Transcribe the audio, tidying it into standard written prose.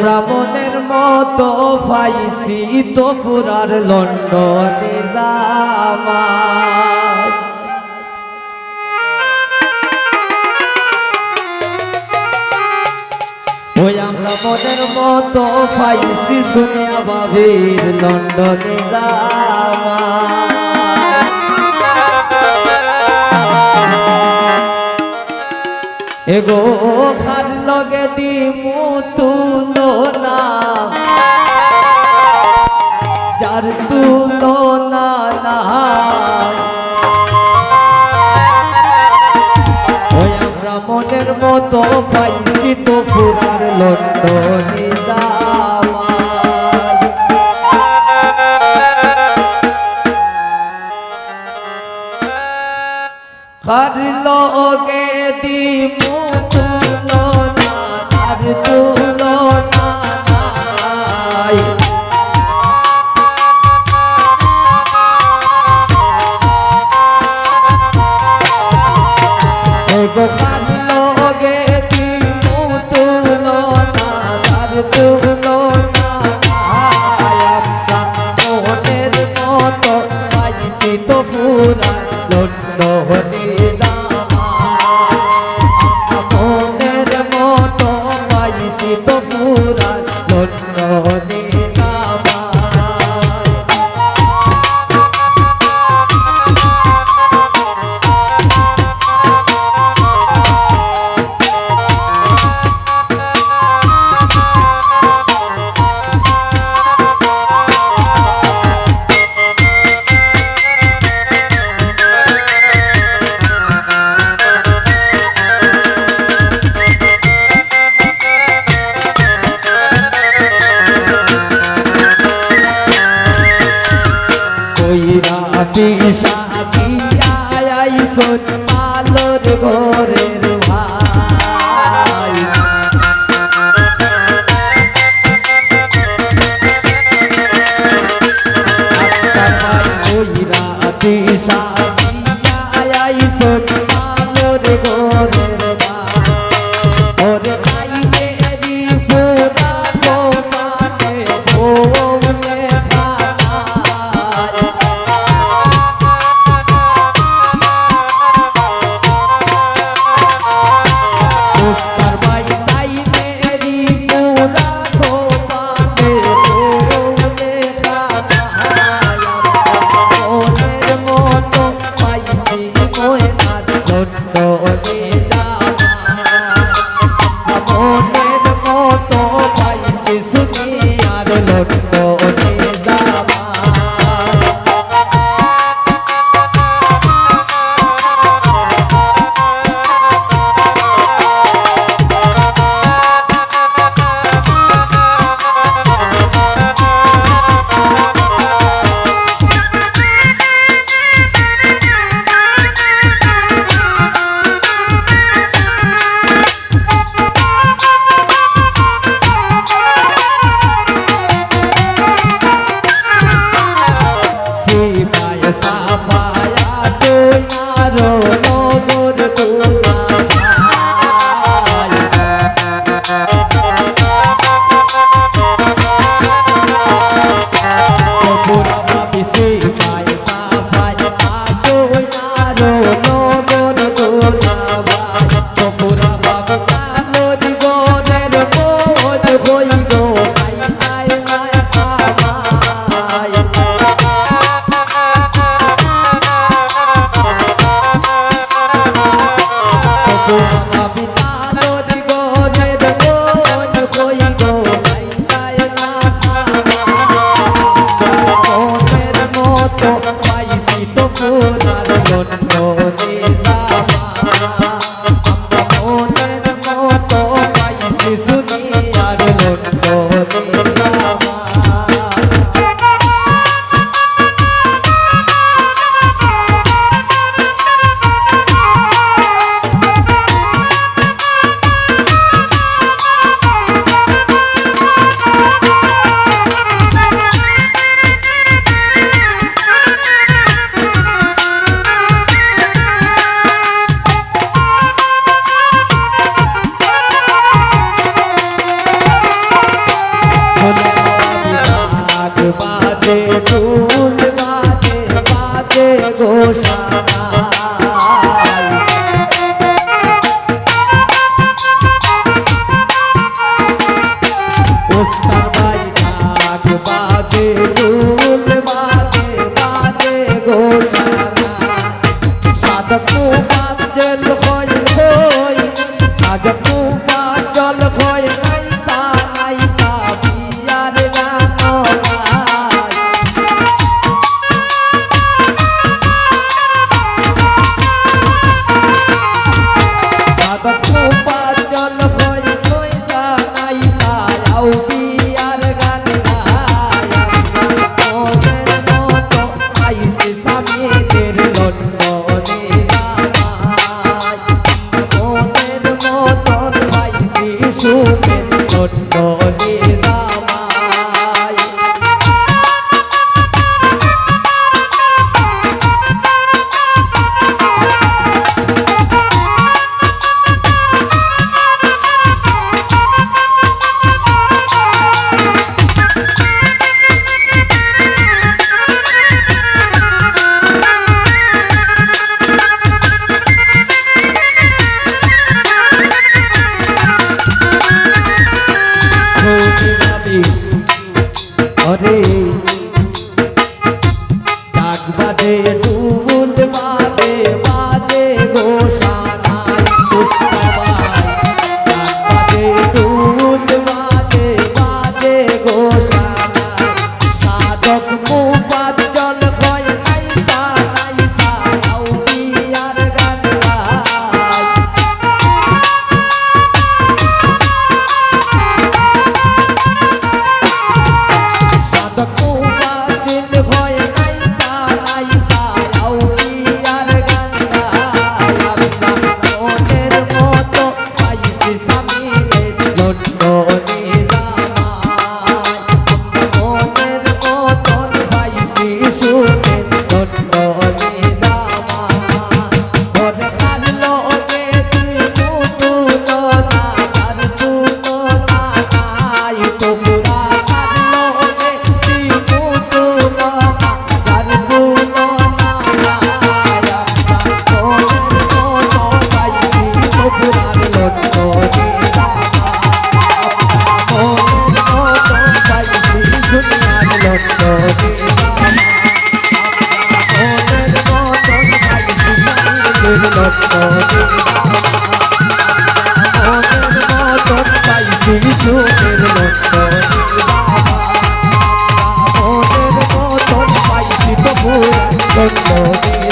আমরা মনের মতো পাইছি তো পুরার লন্ডনে জামাই। ওই আমরা মনের মতো পাইছি শুনিয়া বাবির লন্ডনে জামাই। এগো খার লগে দিমু তুলনা যার তুলনা নাই। ওই আমরা মনের মতো পাইছি তো পুরার লন্ডনে জামাই। খার লগে দিমু তুলনা যার তুলনা নাই। এগো খার লগে দিমু তুলনা যার তুলনা নাই। আমরা মনের মতো পাইছি তো পুরার লন্ডনে জামাই। আমরা মনের মতো পাইছি তো পুরার লন্ডনে জামাই। রাতি সাজিয়া আইসন আলোর ঘরের ভাই। ওই রাতি সাজিয়া আইসন আলোর ঘরের ভাই। ওরে খাইতে রি ফুরা পোকাতে ওমনে খায়। বন্ধনে